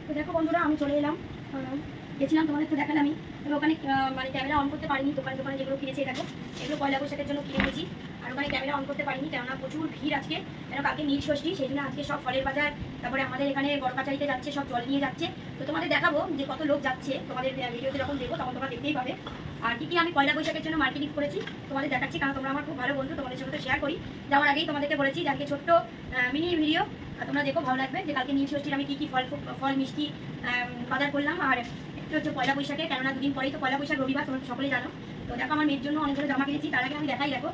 তো দেখো বন্ধুরা আমি চলে এলাম, গেছিলাম তোমাদের তো দেখালাম আমি, তবে ওখানে মানে ক্যামেরা অন করতে পারিনি। দোকানে যেগুলো কিনেছি দেখো, এগুলো পয়লা বৈশাখের জন্য কিনে নিয়েছি। আর ওখানে ক্যামেরা অন করতে পারিনি কেননা প্রচুর ভিড় আজকে, কেন কালকে নীল ষষ্ঠী, সেই জন্য আজকে সব ফলের বাজার, তারপরে আমাদের এখানে বড়কাচারিতে যাচ্ছে, সব জল নিয়ে যাচ্ছে। তো তোমাদের দেখাবো যে কত লোক যাচ্ছে, তোমাদের ভিডিওতে যখন দেখবো তখন তোমরা দেখতেই পাবে। আর কি আমি পয়লা বৈশাখের জন্য মার্কেটিং করেছি তোমাদের দেখাচ্ছি, কারণ তোমরা আমার খুব ভালো বন্ধু, তোমাদের সঙ্গে তো শেয়ার করি। যাওয়ার আগেই তোমাদেরকে বলেছি যে আজকে ছোট্ট মিনি ভিডিও, তোমরা দেখো ভালো লাগবে যে কালকে নীল ষষ্ঠীর আমি কী ফল মিষ্টি বাজার করলাম। আর একটু হচ্ছে পয়লা বৈশাখে, কেননা দুদিন পরেই তো পয়লা বৈশাখ, রবিবার, তোমরা সকলে জানো। তো দেখো আমার মেয়ের জন্য অনেকগুলো জামা কিনেছি। তার আগে আমি দেখাই, দেখো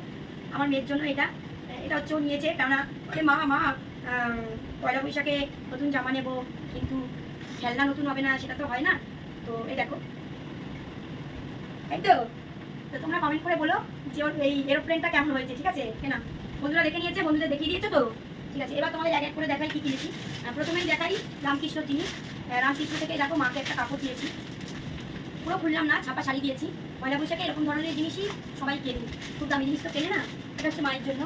আমার মেয়ের জন্য এটা হচ্ছে ও নিয়েছে, কেননা মা পয়লা বৈশাখে নতুন জামা নেবো, কিন্তু খেলনা নতুন হবে না, সেটা তো হয় না। তো এই দেখো, এই তো তোমরা কমেন্ট করে বলো যে ওর এই এরোপ্লেনটা কেমন হয়েছে, ঠিক আছে? কেনা বন্ধুরা দেখে নিয়েছে, বন্ধুদের দেখিয়ে দিয়েছো তো, ঠিক আছে। এবার তোমাদের এক এক করে দেখাই কি কিনেছি। প্রথমেই দেখাই রামকৃষ্ণ জিনিস। রামকৃষ্ণ থেকে দেখো মাকে একটা কাপড় দিয়েছি, পুরো খুললাম না, ছাপা শাড়ি দিয়েছি। পয়লা বৈশাখে এরকম ধরনের জিনিসই সবাই কেনে, খুব দামি জিনিস তো কেনে না। এটা হচ্ছে মায়ের জন্য।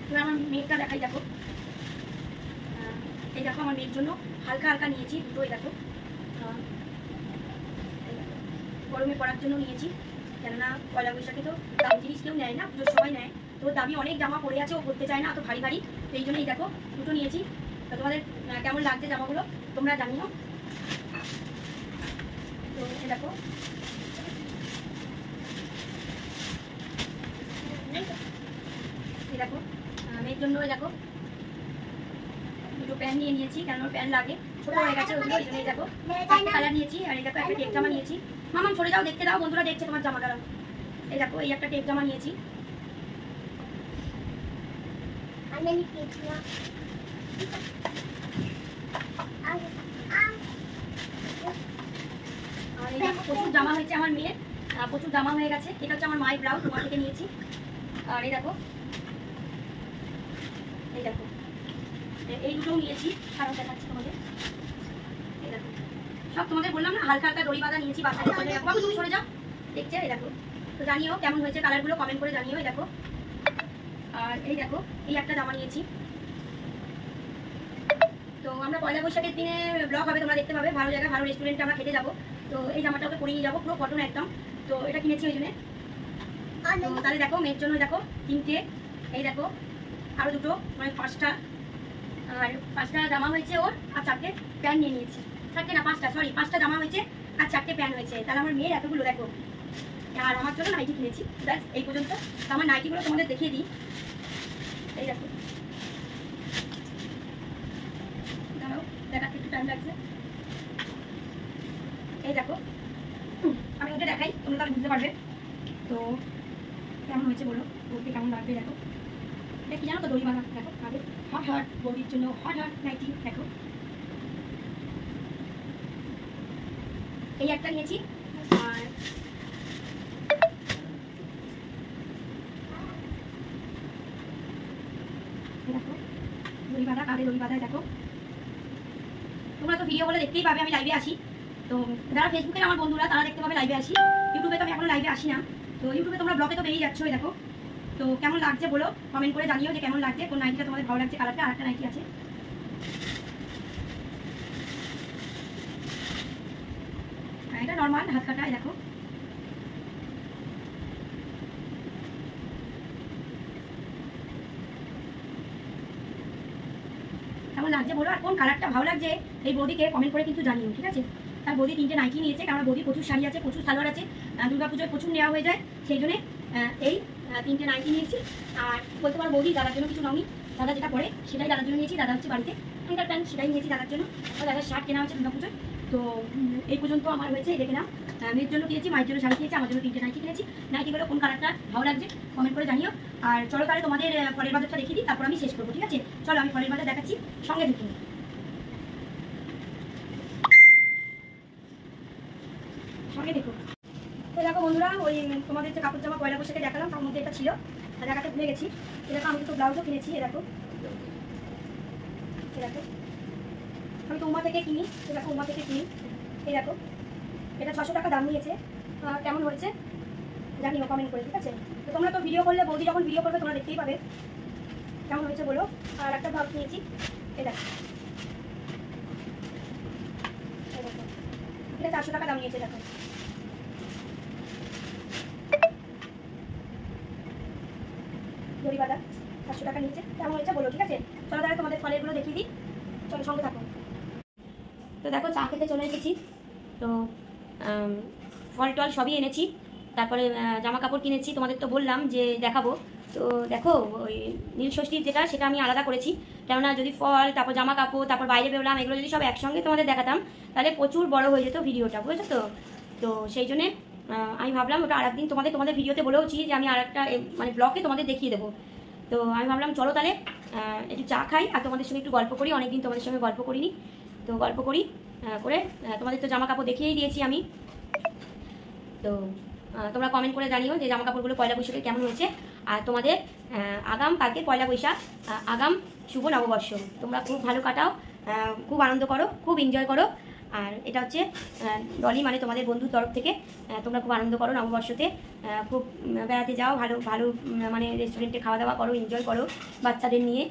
এবার আমার মেয়েটা দেখাই, দেখো এই দেখো আমার মেয়ের জন্য হালকা হালকা নিয়েছি দুটো। এই দেখো গরমে পরার জন্য নিয়েছি, কেননা পয়লা বৈশাখে তো দামি জিনিস কেউ নেয় না, পুজোর সময় নেয়। তো দামি অনেক জামা পরে আছে, ও পরতে চায় না অত ভারী ভারী, তো এই জন্য এই দেখো দুটো নিয়েছি। তো তোমাদের কেমন লাগছে জামাগুলো তোমরা জানিও। তো এই দেখো এই দেখো মেয়ের জন্য এই দেখো দুটো প্যান্ট নিয়ে নিয়েছি, কেন প্যান্ট লাগে, ছোট হয়ে গেছে ওগুলো, এই জন্য এই দেখো একটা কালার নিয়েছি। আর এই দেখো একটা টেপ জামা নিয়েছি। মামাম সরে যাও, দেখতে দাও, বন্ধুরা দেখছে তোমার জামা কালার। এই দেখো এই একটা টেপ জামা নিয়েছি। আর এই দেখো প্রচুর জামা হয়েছে আমার মেয়ের, প্রচুর জামা হয়ে গেছে। এটা হচ্ছে আমার মায়ের ব্লাউজ, তোমার থেকে নিয়েছি। আর এই দেখো এই দেখো এই দুটোও নিয়েছি, কারণ দেখাচ্ছি তোমাদের। এই দেখো সব তোমাদের বললাম না, হালকা হালকা দড়ি বাঁধা নিয়েছি, বাচ্চাদের জন্য। বাবু তুমি সরে যাও, দেখছে। এই দেখো তো জানিও কেমন হয়েছে কালারগুলো, কমেন্ট করে জানিও। এই দেখো আর এই দেখো এই একটা জামা নিয়েছি। তো আমরা পয়লা বৈশাখের দিনে ব্লগ হবে, তোমরা দেখতে পাবে, ভালো জায়গা, ভালো রেস্টুরেন্টে আমরা খেতে যাবো। তো এই জামাটা ওকে পরে নিয়ে যাবো, পুরো কটন একদম। তো এটা কিনেছি ওই জন্য। তাহলে দেখো মেয়ের জন্য দেখো তিনটে, এই দেখো আরও দুটো, মানে পাঁচটা। আর পাঁচটা জামা হয়েছে ওর, আর চারটে প্যান্ট নিয়ে নিয়েছি। চারটে না পাঁচটা, সরি, পাঁচটা জামা হয়েছে আর চারটে প্যান্ট হয়েছে। তাহলে আমার মেয়ের এতগুলো দেখো। আর আমার জন্য নাইটি কিনেছি, ব্যাস এই পর্যন্ত। তো আমার নাইটিগুলো তোমাদের দেখিয়ে দিই। এই দেখো দাঁড়াও, দেখাতে একটু টাইম লাগছে। এই দেখো আমি ওটা দেখাই, তোমরা তাহলে বুঝতে পারবে। তো কেমন হয়েছে বলো, বলতে কেমন লাগবে। দেখো এটা কি জানো তো, দড়ি বাঁধা। দেখো আগে হট হট বডির জন্য হট হট নাইটি। দেখো এই একটা নিয়েছি। আর দেখো দড়ি বাঁধা, কাঁধে দড়ি বাঁধা। দেখো তোমরা তো ভিডিও বলে দেখতেই পাবে আমি লাইভে আসি। তো যারা ফেসবুকের আমার বন্ধুরা তারা দেখতে পাবে লাইভে আসি। ইউটিউবে তো আমি এখনো লাইভে আসি না। তো ইউটিউবে তোমরা ব্লগে তো পেয়েই যাচ্ছ। এই দেখো তো কেমন লাগছে বলো, কমেন্ট করে জানিও যে কেমন লাগছে, কোন নাইটিটা তোমাদের ভালো লাগছে কালারটা। আর একটা নাইটি আছে, এটা নর্মাল হাত কাটা। দেখো কেমন লাগছে বলো, আর কোন কালারটা ভালো লাগছে এই বৌদিকে কমেন্ট করে কিন্তু জানিও, ঠিক আছে। তার বৌদি তিনটে নাইটি নিয়েছে, কারণ বৌদি প্রচুর শাড়ি আছে, প্রচুর সালোয়ার আছে, দুর্গাপুজোয় প্রচুর নেওয়া হয়ে যায়, সেই জন্য এই তিনটে নাইটি নিয়েছি। আর বলতে পারো বৌদি দাদার জন্য কিছু নাওনি, দাদা যেটা পরে সেটাই দাদার জন্য নিয়েছি। দাদা হচ্ছে বাড়িতে, এখানকার প্যান্ট সেটাই নিয়েছি দাদার জন্য। দাদার শার্ট কেনা হচ্ছে দুর্গাপুজোয়। তো এই পর্যন্ত আমার হয়েছে, দেখে নাও। মেয়ের জন্য কিনেছি, মায়ের জন্য শাড়ি কিনেছি, আমার জন্য তিনটে নাইটি কিনেছি। নাইটিগুলো কোন কালারটা ভালো লাগছে কমেন্ট করে জানিও। আর চলো তাহলে তোমাদের ফলের বাজারটা দেখিয়ে দিই, তারপর আমি শেষ করবো, ঠিক আছে। চলো আমি ফলের বাজার দেখাচ্ছি, সঙ্গে দেখি। সঙ্গে দেখো। তো দেখো বন্ধুরা, ওই তোমাদের যে কাপড় জামা পয়লা বৈশাখে দেখালাম, তার মধ্যে এটা ছিল, দেখাতে ভুলে গেছি। এরকম আমি তো ব্লাউজও কিনেছি। এরকম এরকম আমি তো উমা থেকে কিনি, এরকম উমা থেকে কিনি। এই দেখো এটা 600 টাকা দাম নিয়েছে। কেমন হয়েছে জানিও কমেন্ট করে, ঠিক আছে। তো তোমরা তো ভিডিও করলে, বৌদি যখন ভিডিও করবে তোমরা দেখতেই পাবে। কেমন হয়েছে বলো। আর একটা ভাব নিয়েছি, এটা 400 টাকা দাম নিয়েছে। দেখো দড়ি বাঁধা 400 টাকা নিয়েছে। কেমন হয়েছে বলো, ঠিক আছে। চলো তাহলে তোমাদের ফলেরগুলো দেখিয়ে দিই, চলো সঙ্গে থাকো। তো দেখো চা খেতে চলে এসেছি। তো ফল টল সবই এনেছি, তারপরে জামা কাপড় কিনেছি, তোমাদের তো বললাম যে দেখাবো। তো দেখো ওই নীলষষ্ঠীর যেটা সেটা আমি আলাদা করেছি, কেননা যদি ফল তারপর জামা কাপড় তারপর বাইরে বেরোলাম এগুলো যদি সব একসঙ্গে তোমাদের দেখাতাম তাহলে প্রচুর বড় হয়ে যেত ভিডিওটা, বুঝেছো তো। তো সেই জন্যে আমি ভাবলাম ওটা আরেকদিন তোমাদের ভিডিওতে বলেওছি যে আমি আরেকটা মানে ব্লগে তোমাদের দেখিয়ে দেবো। তো আমি ভাবলাম চলো তাহলে একটু চা খাই আর তোমাদের সঙ্গে একটু গল্প করি, অনেকদিন তোমাদের সঙ্গে গল্প করিনি। তো গল্প করি করে তোমাদের তো জামা কাপড় দেখিয়েই দিয়েছি আমি। তো তোমরা কমেন্ট করে জানিও যে জামা কাপড়গুলো পয়লা বৈশাখে কেমন হয়েছে। আর তোমাদের আগাম কালকে পয়লা বৈশাখ, আগাম শুভ নববর্ষ, তোমরা খুব ভালো কাটাও, খুব আনন্দ করো, খুব এনজয় করো। আর এটা হচ্ছে ডলি মানে তোমাদের বন্ধুর তরফ থেকে, তোমরা খুব আনন্দ করো নববর্ষতে, খুব বেড়াতে যাও, ভালো ভালো মানে রেস্টুরেন্টে খাওয়া দাওয়া করো, এনজয় করো বাচ্চাদের নিয়ে,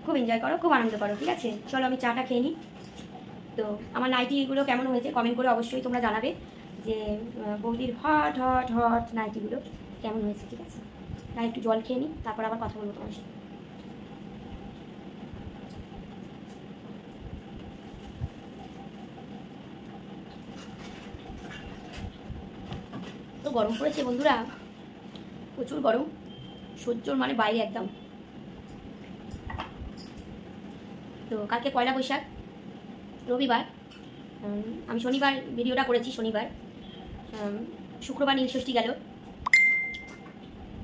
খুব এনজয় করো, খুব আনন্দ করো, ঠিক আছে। চলো আমি চাটা খেয়ে নিই। তো আমার নাইটিগুলো কেমন হয়েছে কমেন্ট করে অবশ্যই তোমরা জানাবে যে বৌদির হট হট হট নাইটিগুলো কেমন হয়েছে, ঠিক আছে। আর একটু জল খেয়ে নিই, তারপর আবার কথা বলবো তোমার সাথে। তো গরম পড়েছে বন্ধুরা, প্রচুর গরম, সহ্যর মানে বাইরে একদম। তো কালকে পয়লা বৈশাখ, রবিবার, আমি শনিবার ভিডিওটা করেছি, শনিবার, শুক্রবার নীলষষ্ঠী গেল,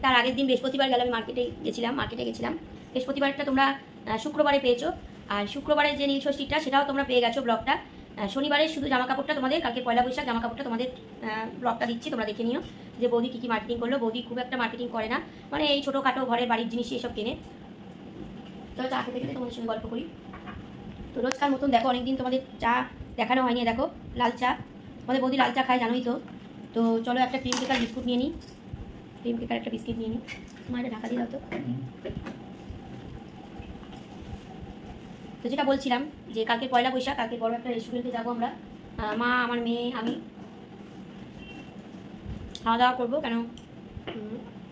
তার আগের দিন বৃহস্পতিবার গেল, আমি মার্কেটে গেছিলাম। বৃহস্পতিবারটা তোমরা শুক্রবারে পেয়েছো, আর শুক্রবারের যে নীলষষ্ঠীটা সেটাও তোমরা পেয়ে গেছো ব্লগটা। শনিবারে শুধু জামা কাপড়টা তোমাদের, কালকে পয়লা বৈশাখ জামা কাপড়টা তোমাদের ব্লগটা দিচ্ছি, তোমরা দেখে নিও যে বৌদি কী কী মার্কেটিং করলো। বৌদি খুব একটা মার্কেটিং করে না, মানে এই ছোটোখাটো ঘরের বাড়ির জিনিস এসব কেনে। তো চা খেতে খেতে তোমাদের সঙ্গে গল্প করি। তো রোজকার মতন দেখো অনেকদিন তোমাদের চা দেখানো হয়নি, দেখো লাল চা, আমাদের বৌদি লাল চা খায় জানোই তো। তো চলো একটা ক্রিম কেকার বিস্কুট নিয়ে নিই, ক্রিম কেকার একটা বিস্কিট নিয়ে নিই। তোমার এটা ঢাকা দিয়ে দাও তো। তো যেটা বলছিলাম যে কালকে পয়লা বৈশাখ, কালকে বড় একটা রেস্টুরেন্টে যাবো আমরা, মা, আমার মেয়ে, আমি খাওয়া দাওয়া করবো। কেন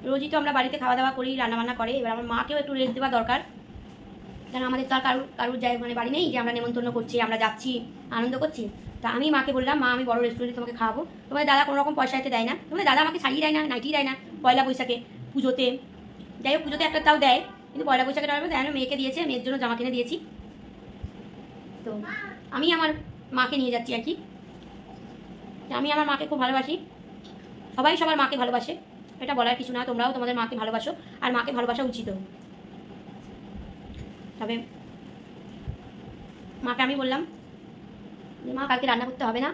রোজই তো আমরা বাড়িতে খাওয়া দাওয়া করি, রান্নাবান্না করে, এবার আমার মাকেও একটু রেস্ট দেওয়া দরকার, কেন আমাদের তো আর কারুর যায় মানে বাড়ি নেই যে আমরা নেমন্তন্ন করছি, আমরা যাচ্ছি আনন্দ করছি। তা আমি মাকে বললাম, মা আমি বড় রেস্টুরেন্টে তোমাকে খাওয়াবো, তোমাদের দাদা কোনো রকম পয়সা এতে দেয় না, তোমাদের দাদা আমাকে শাড়ি দেয় না, নাইটি দেয় না পয়লা বৈশাখে, পুজোতে, যাই হোক পুজোতে একটা তাও দেয়, কিন্তু পয়লা বৈশাখে দেয় না। মেয়েকে দিয়েছে, মেয়ের জন্য জামা কিনে দিয়েছি। তো আমি আমার মাকে নিয়ে যাচ্ছি আর কি। আমি আমার মাকে খুব ভালোবাসি, সবাই সবার মাকে ভালোবাসে, এটা বলার কিছু না, তোমরাও তোমাদের মাকে ভালোবাসো, আর মাকে ভালোবাসা উচিত। তবে মাকে আমি বললাম যে মা কালকে রান্না করতে হবে না,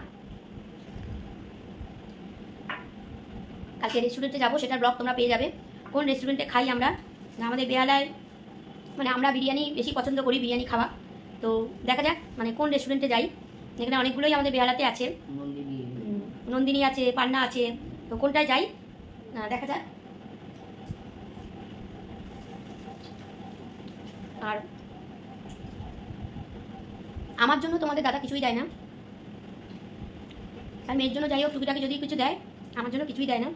কালকে রেস্টুরেন্টে যাবো, সেটার ব্লগ তোমরা পেয়ে যাবে। কোন রেস্টুরেন্টে খাই আমরা, আমাদের বেহালায় মানে আমরা বিরিয়ানি বেশি পছন্দ করি, বিরিয়ানি খাওয়া। তো দেখা যাক মানে কোন রেস্টুরেন্টে যাই, এখানে অনেকগুলোই আমাদের বেহালাতে আছে, নন্দিনী আছে, পান্না আছে, তো কোনটায় যাই দেখা যাক। আর আমার জন্য তোমাদের দাদা কিছুই দেয় না, আর মেয়ের জন্য যাই হোক টুকিটাকি যদি কিছু দেয়, আমার জন্য কিছুই দেয় না,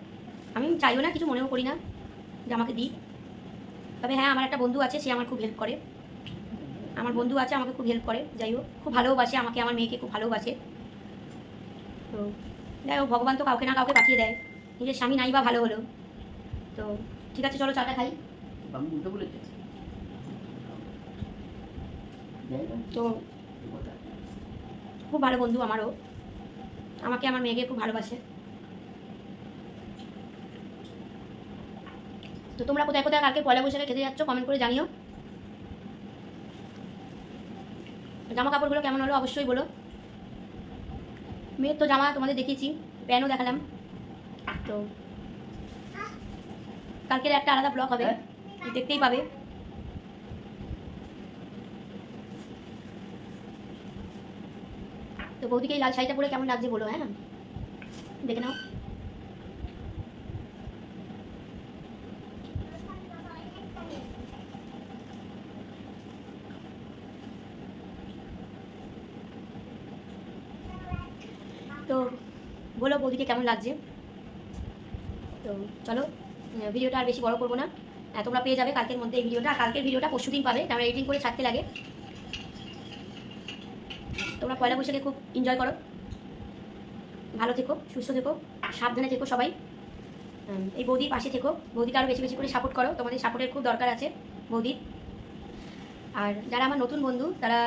আমি চাইও না, কিছু মনেও করি না যে আমাকে দিই। তবে হ্যাঁ আমার একটা বন্ধু আছে, সে আমার খুব হেল্প করে, আমার বন্ধু আছে আমাকে খুব হেল্প করে, যাই হোক খুব ভালোবাসে আমাকে, আমার মেয়েকে খুব ভালোবাসে। তো যাই হোক ভগবান তো কাউকে না কাউকে পাঠিয়ে দেয়, নিজের স্বামী নাই বা ভালো হলো। তো ঠিক আছে চলো চাটা খাই। তো খুব ভালো বন্ধু আমারও, আমাকে আমার মেয়েকে খুব ভালোবাসে। তো তোমরা কোথায় কোথায় কালকে পয়লা বৈশাখে খেতে যাচ্ছ কমেন্ট করে জানিও। জামা কাপড়গুলো কেমন হলো অবশ্যই বলো। মেয়ের তো জামা তোমাদের দেখিয়েছি, প্যান্টও দেখালাম। তো কালকের একটা আলাদা ব্লগ হবে, দেখতেই পাবে। তো বৌদিকে এই লাল শাড়িটা পরে কেমন লাগছে বলো, হ্যাঁ দেখে নাও। তো বলো বৌদিকে কেমন লাগছে। তো চলো ভিডিওটা আর বেশি বড় করবো না, তোমরা পেয়ে যাবে কালকের মধ্যে এই ভিডিওটা। কালকের ভিডিওটা পরশুদিন পাবে, কারণ এডিটিং করে ছাড়তে লাগে। তোমরা পয়লা বৈশাখে খুব এনজয় করো, ভালো থেকো, সুস্থ থেকো, সাবধানে থেকো সবাই। এই বৌদির পাশে থেকো, বৌদিকে আরও বেশি বেশি করে সাপোর্ট করো, তোমাদের সাপোর্টের খুব দরকার আছে বৌদির। আর যারা আমার নতুন বন্ধু তারা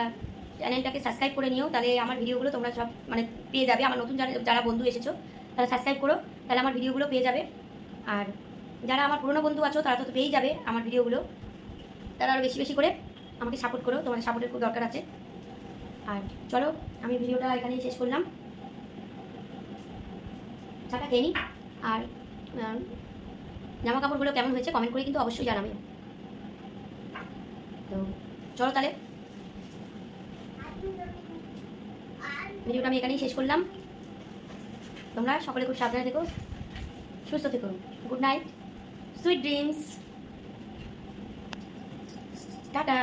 চ্যানেলটাকে সাবস্ক্রাইব করে নিও, তাহলে আমার ভিডিওগুলো তোমরা সব মানে পেয়ে যাবে। আমার নতুন যারা বন্ধু এসেছো তারা সাবস্ক্রাইব করো, তাহলে আমার ভিডিওগুলো পেয়ে যাবে। আর যারা আমার পুরনো বন্ধু আছো তারা তো পেয়েই যাবে আমার ভিডিওগুলো, তারা আরও বেশি বেশি করে আমাকে সাপোর্ট করো, তোমাদের সাপোর্টের খুব দরকার আছে। আর চলো আমি ভিডিওটা এখানেই শেষ করলাম, চাটা খেয়ে নিই। আর জামা কাপড়গুলো কেমন হয়েছে কমেন্ট করে কিন্তু অবশ্যই জানাবে। তো চলো তাহলে ভিডিওটা আমি এখানেই শেষ করলাম। তোমরা সকলে খুব সাবধানে থেকো, সুস্থ থেকো। Good night, sweet dreams, tata.